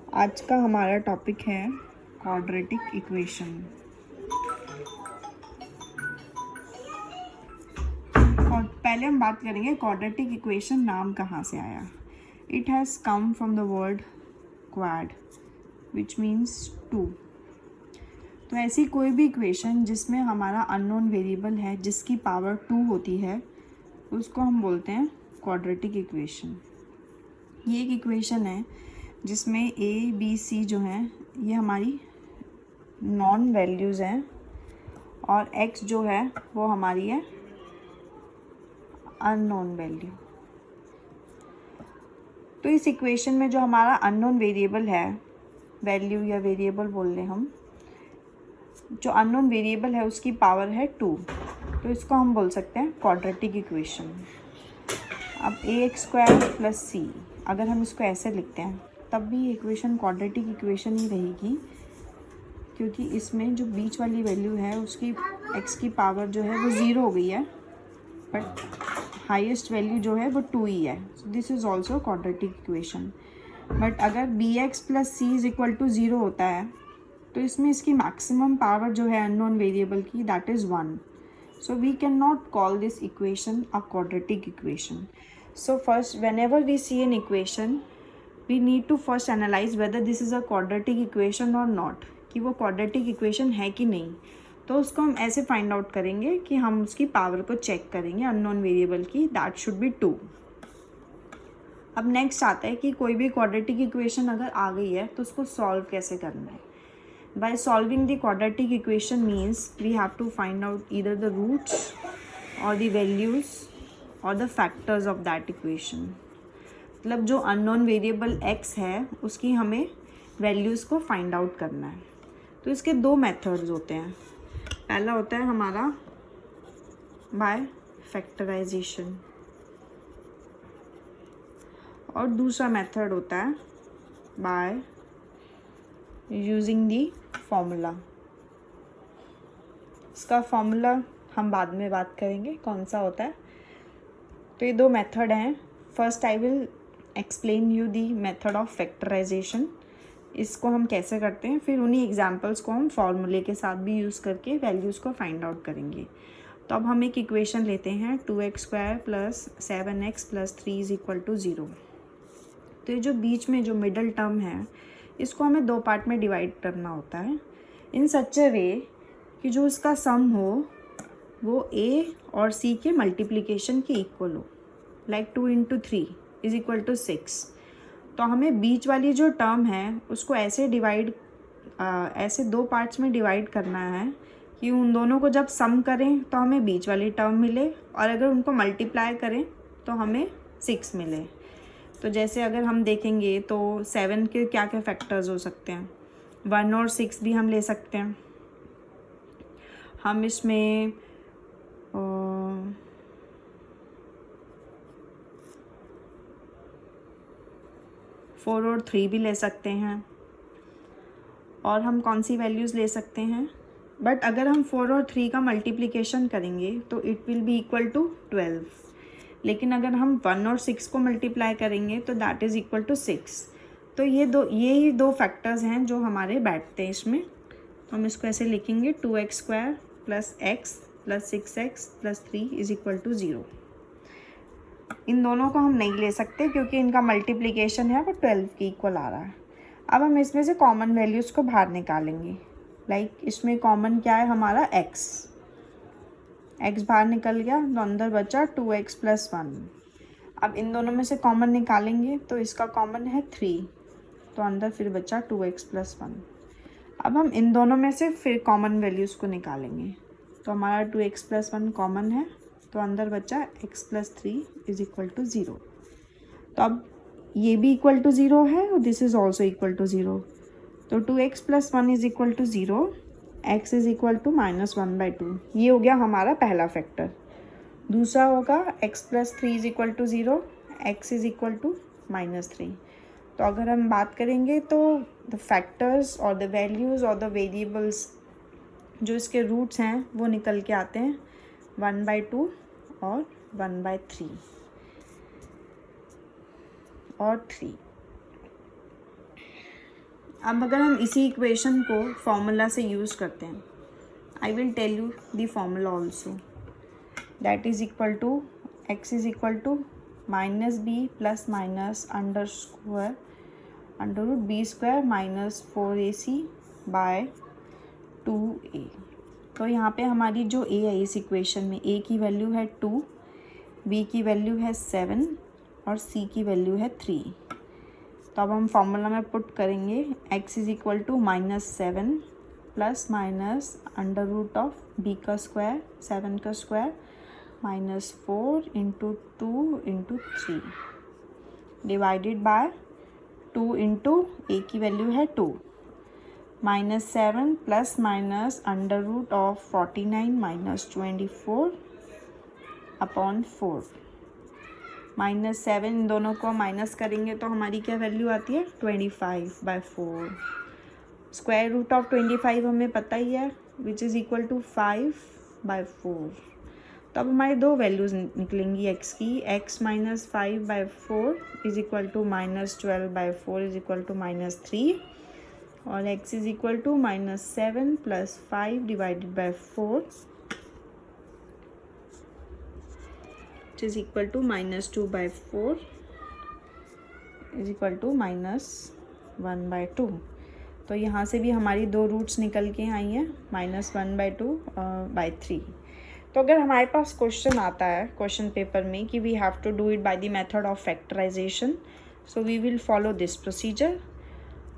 आज का हमारा टॉपिक है क्वाड्रेटिक इक्वेशन। और पहले हम बात करेंगे क्वाड्रेटिक इक्वेशन नाम कहाँ से आया। It has come from the word quad which means two. तो ऐसी कोई भी इक्वेशन जिसमें हमारा अननोन वेरिएबल है जिसकी पावर 2 होती है उसको हम बोलते हैं क्वाड्रेटिक इक्वेशन। ये एक इक्वेशन है जिसमें ए बी सी जो हैं ये हमारी नॉन वैल्यूज़ हैं और एक्स जो है वो हमारी है अननोन वैल्यू। तो इस इक्वेशन में जो हमारा अननोन वेरिएबल है, वैल्यू या वेरिएबल बोल लें हम, जो अननोन वेरिएबल है उसकी पावर है 2, तो इसको हम बोल सकते हैं क्वाड्रेटिक इक्वेशन। अब ax² प्लस सी, अगर हम इसको ऐसे लिखते हैं तब भी इक्वेशन क्वाड्रेटिक इक्वेशन ही रहेगी, क्योंकि इसमें जो बीच वाली वैल्यू है उसकी x की पावर जो है वो 0 हो गई है, बट हाईएस्ट वैल्यू जो है वो 2 ही है। So this is also quadratic equation. But अगर bx plus C is equal to 0 होता है तो इसमें इसकी मैक्सिमम पावर जो है अननोन वेरिएबल की that is 1. So we cannot call this equation a quadratic equation. So first, whenever we see an equation, we need to first analyze whether this is a quadratic equation or not, कि वो quadratic equation है कि नहीं। तो उसको हम ऐसे find out करेंगे कि हम उसकी पावर को चेक करेंगे अननोन वेरिएबल की, दैट शुड बी 2। अब नेक्स्ट आता है कि कोई भी क्वाड्रेटिक इक्वेशन अगर आ गई है तो उसको सॉल्व कैसे करना है। By solving the quadratic equation means we have to find out either the roots or the values or the factors of that equation. मतलब जो unknown variable x है उसकी हमें values को find out करना है। तो इसके दो methods होते हैं। पहला होता है हमारा by factorization और दूसरा method होता है by यूजिंग दी फॉर्मूला। इसका फॉर्मूला हम बाद में बात करेंगे कौन सा होता है। तो ये दो मेथड हैं। First I will explain you the method of factorisation, इसको हम कैसे करते हैं, फिर उन्हीं एग्जांपल्स को हम फॉर्मूले के साथ भी यूज़ करके वैल्यूज़ को फाइंड आउट करेंगे। तो अब हम एक इक्वेशन लेते हैं 2x² plus 7x plus 3 is equal to 0। तो ये जो बीच में जो मिडल टर्म है इसको हमें दो पार्ट में डिवाइड करना होता है इन सच अ वे कि जो इसका सम हो वो a और c के मल्टीप्लिकेशन के इक्वल हो, लाइक 2 × 3 इज इक्वल टू 6। तो हमें बीच वाली जो टर्म है उसको ऐसे ऐसे दो पार्ट्स में डिवाइड करना है कि उन दोनों को जब सम करें तो हमें बीच वाली टर्म मिले और अगर उनको मल्टीप्लाई करें तो हमें 6 मिले। तो जैसे अगर हम देखेंगे तो 7 के क्या क्या फैक्टर्स हो सकते हैं, 1 और 6 भी हम ले सकते हैं। हम इसमें 4 और 3 भी ले सकते हैं। और हम कौन सी वैल्यूज़ ले सकते हैं, बट अगर हम 4 और 3 का मल्टीप्लिकेशन करेंगे तो it will be equal to 12। लेकिन अगर हम 1 और 6 को मल्टीप्लाई करेंगे तो दैट इज़ इक्वल टू 6। तो ये ही दो फैक्टर्स हैं जो हमारे बैठते हैं इसमें। तो हम इसको ऐसे लिखेंगे 2x² plus x plus 6x plus 3 is equal to 0। इन दोनों को हम नहीं ले सकते क्योंकि इनका मल्टीप्लिकेशन है वो 12 के इक्वल आ रहा है। अब हम इसमें से कॉमन वैल्यूज़ को बाहर निकालेंगे। लाइक इसमें कॉमन क्या है हमारा x बाहर निकल गया तो अंदर बचा 2x प्लस 1। अब इन दोनों में से कॉमन निकालेंगे तो इसका कॉमन है 3, तो अंदर फिर बचा 2x प्लस 1। अब हम इन दोनों में से फिर कॉमन वैल्यूज़ को निकालेंगे तो हमारा 2x प्लस 1 कॉमन है, तो अंदर बचा x plus 3 is equal to 0। तो अब ये भी इक्वल टू 0 है और this is also equal to 0। तो 2x plus 1 is equal to 0, x is equal to -1/2। ये हो गया हमारा पहला फैक्टर। दूसरा होगा x plus 3 is equal to 0, x is equal to -3। तो अगर हम बात करेंगे तो द फैक्टर्स और द वैल्यूज़ और द वेरिएबल्स जो इसके रूट्स हैं वो निकल के आते हैं 1/2 और 1/3 और 3। अब अगर हम इसी इक्वेशन को फॉर्मूला से यूज़ करते हैं, I will tell you the formula also, that is equal to x is equal to minus b plus minus under root b square minus 4ac by 2a। तो यहाँ पे हमारी जो a है इस इक्वेशन में, a की वैल्यू है 2, b की वैल्यू है 7 और c की वैल्यू है 3। तो अब हम फॉर्मूला में पुट करेंगे x is equal to -7 plus minus under root of b का स्क्वायर 7 का square -4 into 2 into 3 divided by 2 into a की वैल्यू है 2 -7 plus minus under root of 49 minus 24 upon 4 -7 इन दोनों को माइनस करेंगे तो हमारी क्या वैल्यू आती है 25/4। स्क्वायर रूट ऑफ 25 हमें पता ही है, विच इज़ इक्वल टू 5/4। तो अब हमारी दो वैल्यूज़ निकलेंगी x की, x minus 5/4 is equal to -12/4 is equal to -3 और x is equal to -7 plus 5 divided by 4 which is equal to -2/4 is equal to -1/2। तो यहाँ से भी हमारी दो रूट्स निकल के आई हैं, -1/2/3। तो अगर हमारे पास क्वेश्चन आता है क्वेश्चन पेपर में कि we have to do it by the method of factorization, so we will follow this procedure.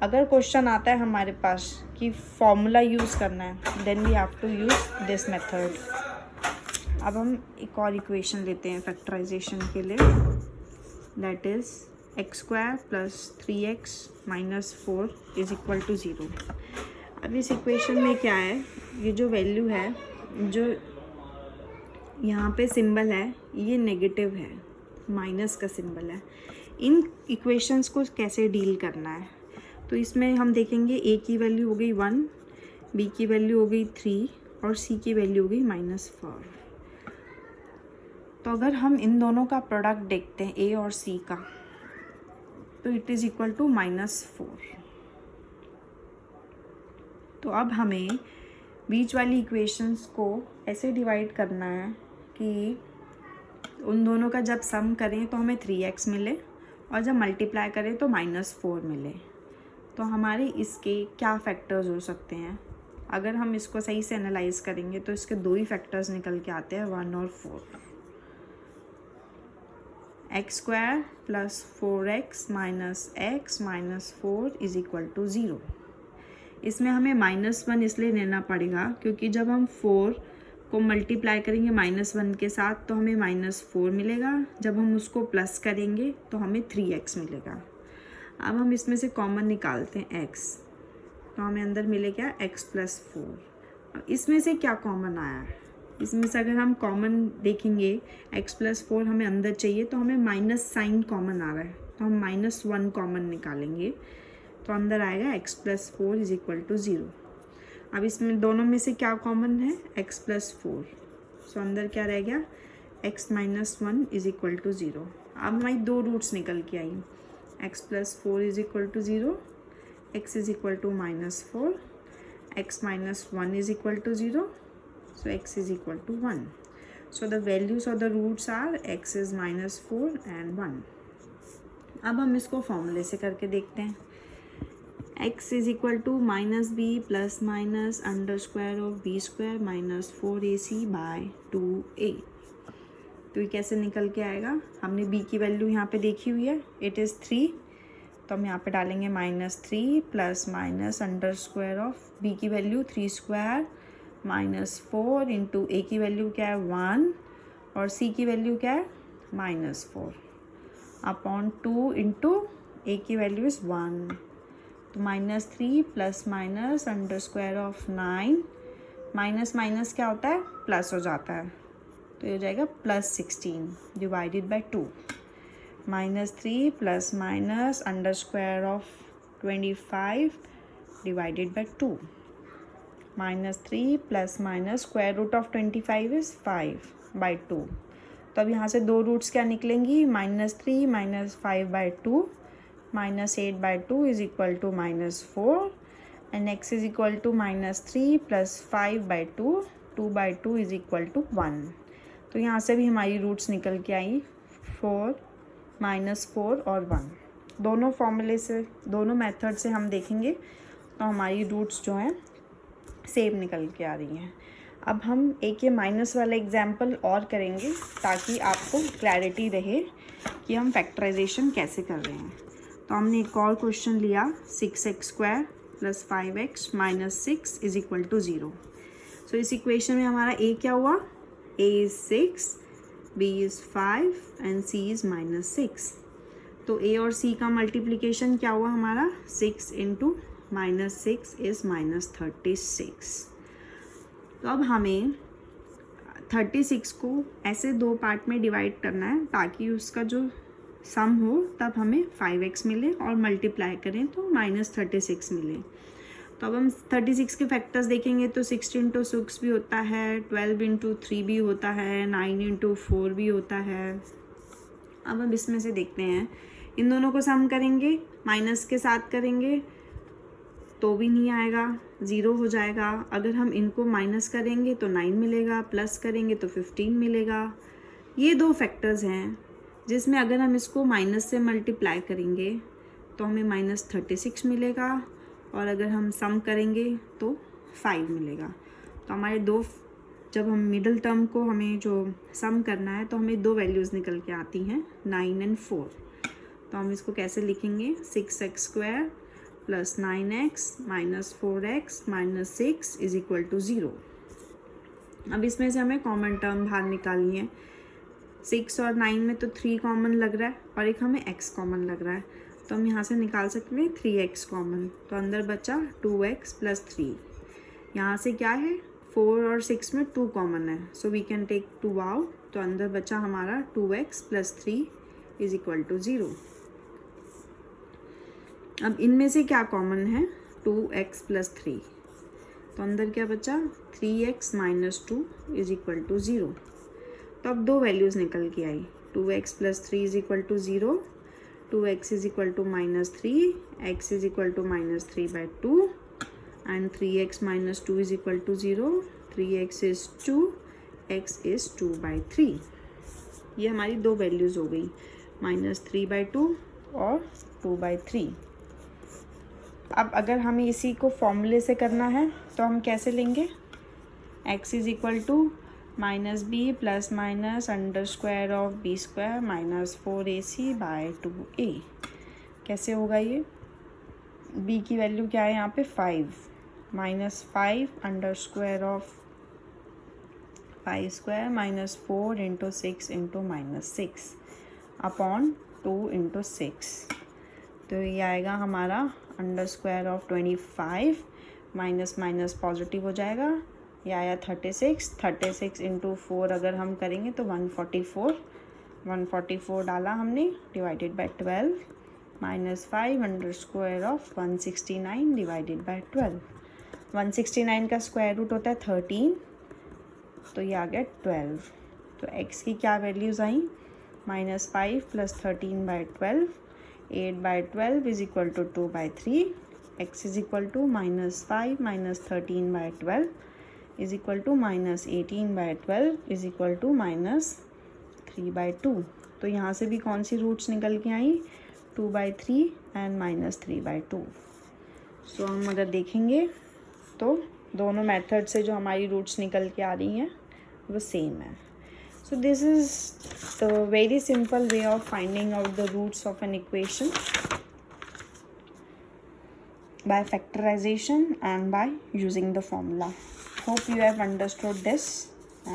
अगर क्वेश्चन आता है हमारे पास कि फॉर्मूला यूज़ करना है, then we have to use this method. अब हम एक और इक्वेशन लेते हैं फैक्टराइजेशन के लिए, that is x² plus 3x minus 4 is equal to 0। अब इस इक्वेशन में क्या है, ये जो वैल्यू है, जो यहाँ पे सिंबल है ये नेगेटिव है, माइनस का सिंबल है। इन इक्वेशंस को कैसे डील करना है, तो इसमें हम देखेंगे a की वैल्यू हो गई 1, b की वैल्यू हो गई 3 और c की वैल्यू हो गई -4। तो अगर हम इन दोनों का प्रोडक्ट देखते हैं a और c का, तो इट इज़ इक्वल टू -4। तो अब हमें बीच वाली इक्वेशंस को ऐसे डिवाइड करना है कि उन दोनों का जब सम करें तो हमें 3x मिले और जब मल्टीप्लाई करें तो -4 मिले। तो हमारे इसके क्या फैक्टर्स हो सकते हैं, अगर हम इसको सही से एनालाइज करेंगे तो इसके दो ही फैक्टर्स निकल के आते हैं, 1 और 4। x² plus 4x minus x minus 4 is equal to 0। इसमें हमें -1 इसलिए लेना पड़ेगा क्योंकि जब हम 4 को मल्टीप्लाई करेंगे -1 के साथ तो हमें -4 मिलेगा, जब हम उसको प्लस करेंगे तो हमें 3x मिलेगा। अब हम इसमें से कॉमन निकालते हैं x, तो हमें अंदर मिलेगा x प्लस 4। अब इसमें से क्या कॉमन आया है, इसमें से अगर हम कॉमन देखेंगे x प्लस 4 हमें अंदर चाहिए, तो हमें माइनस साइन कॉमन आ रहा है, तो हम -1 कॉमन निकालेंगे तो अंदर आएगा x plus 4 is equal to 0। अब इसमें दोनों में से क्या कॉमन है, x प्लस 4, सो अंदर क्या रह गया, x minus 1 is equal to 0। अब हमारी दो रूट्स निकल के आई, x plus 4 is equal to 0, x is equal to -4, x minus 1 is equal to 0, so x is equal to 1. So the values of the roots are x is -4 and 1. अब हम इसको फॉर्मूले से करके देखते हैं, x is equal to -b plus minus under square of b square minus 4ac by 2a। तो ये कैसे निकल के आएगा, हमने b की वैल्यू यहाँ पे देखी हुई है, इट इज़ 3, तो हम यहाँ पे डालेंगे -3 plus minus under square of b की वैल्यू 3 स्क्वायर -4 इंटू a की वैल्यू क्या है 1 और c की वैल्यू क्या है -4 अपॉन 2 इंटू a की वैल्यू इज़ 1, तो -3 plus minus under square of 9, minus minus क्या होता है, प्लस हो जाता है, तो ये हो जाएगा +16 divided by 2, -3 plus minus under square of 25 divided by 2, -3 plus minus square root of 25 is 5/2। तो अब यहाँ से दो रूट्स क्या निकलेंगी, -3 -5/2 -8/2 is equal to -4 and x is equal to -3 plus 5/2, 2/2 is equal to 1। तो यहाँ से भी हमारी रूट्स निकल के आई 4, -4 और 1। दोनों फॉर्मूले से, दोनों मेथड से हम देखेंगे तो हमारी रूट्स जो हैं सेम निकल के आ रही हैं। अब हम एक ये माइनस वाला एग्जाम्पल और करेंगे ताकि आपको क्लैरिटी रहे कि हम फैक्टराइजेशन कैसे कर रहे हैं। तो हमने एक और क्वेश्चन लिया 6x² + 5x - 6 is equal to 0। सो इस इक्वेशन में हमारा a क्या हुआ, a is 6, b is 5 and c is -6। तो a और c का मल्टीप्लिकेशन क्या हुआ हमारा, 6 × -6 इज़ -36। तो अब हमें 36 को ऐसे दो पार्ट में डिवाइड करना है ताकि उसका जो सम हो तब हमें 5x मिले और मल्टीप्लाई करें तो -36 मिले। तो अब हम 36 के फैक्टर्स देखेंगे तो 16 × 6 भी होता है, 12 × 3 भी होता है, 9 × 4 भी होता है। अब हम इसमें से देखते हैं, इन दोनों को सम करेंगे, माइनस के साथ करेंगे तो भी नहीं आएगा, 0 हो जाएगा। अगर हम इनको माइनस करेंगे तो 9 मिलेगा, प्लस करेंगे तो 15 मिलेगा। ये दो फैक्टर्स हैं जिसमें अगर हम इसको माइनस से मल्टीप्लाई करेंगे तो हमें -36 मिलेगा और अगर हम सम करेंगे तो 5 मिलेगा। तो हमारे दो, जब हम मिडिल टर्म को हमें जो सम करना है तो हमें दो वैल्यूज़ निकल के आती हैं, 9 और 4। तो हम इसको कैसे लिखेंगे, 6x² + 9x - 4x - 6 is equal to 0। अब इसमें से हमें कॉमन टर्म बाहर निकालनी है। 6 और 9 में तो 3 कॉमन लग रहा है और एक हमें x कॉमन लग रहा है, तो हम यहाँ से निकाल सकते हैं 3x कॉमन। तो अंदर बचा 2x + 3। यहाँ से क्या है, 4 और 6 में 2 कॉमन है, so we can take 2 out. तो अंदर बचा हमारा 2x + 3 इज इक्वल टू 0। अब इनमें से क्या कॉमन है, 2x + 3। तो अंदर क्या बचा, 3x - 2 इज इक्वल टू 0। तो अब दो वैल्यूज़ निकल के आई, 2x + 3 is equal to 0, 2x is equal to -3, x is equal to -3/2 and 3x - 2 is equal to 0, 3x is 2, x is 2/3। ये हमारी दो वैल्यूज़ हो गई, -3/2 और 2/3। अब अगर हमें इसी को फॉर्मूले से करना है तो हम कैसे लेंगे, x is equal to -b ± √b² - 4ac/2a। कैसे होगा ये, b की वैल्यू क्या है यहाँ पे, 5 -5 √5² - 4 × 6 × -6 अपॉन 2 × 6। तो ये आएगा हमारा √25, माइनस माइनस पॉजिटिव हो जाएगा, ये आया 36 × 4 अगर हम करेंगे तो 144 डाला हमने, डिवाइडेड बाय 12 -5 √169 डिवाइडेड बाय 12। 169 का स्क्वायर रूट होता है 13, तो ये आ गया 12। तो x की क्या वैल्यूज़ आई, -5 + 13/12, 8/12 is equal to 2/3, x is equal to -5 - 13/12 is equal to -18/12 is equal to -3/2। तो यहाँ से भी कौन सी रूट्स निकल के आई, 2/3 एंड -3/2। सो हम अगर देखेंगे तो दोनों मेथड से जो हमारी रूट्स निकल के आ रही हैं वो सेम है। So this is the very simple way of finding out the roots of an equation by factorization and by using the formula. Hope you have understood this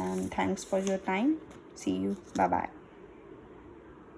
and thanks for your time. See you. Bye bye.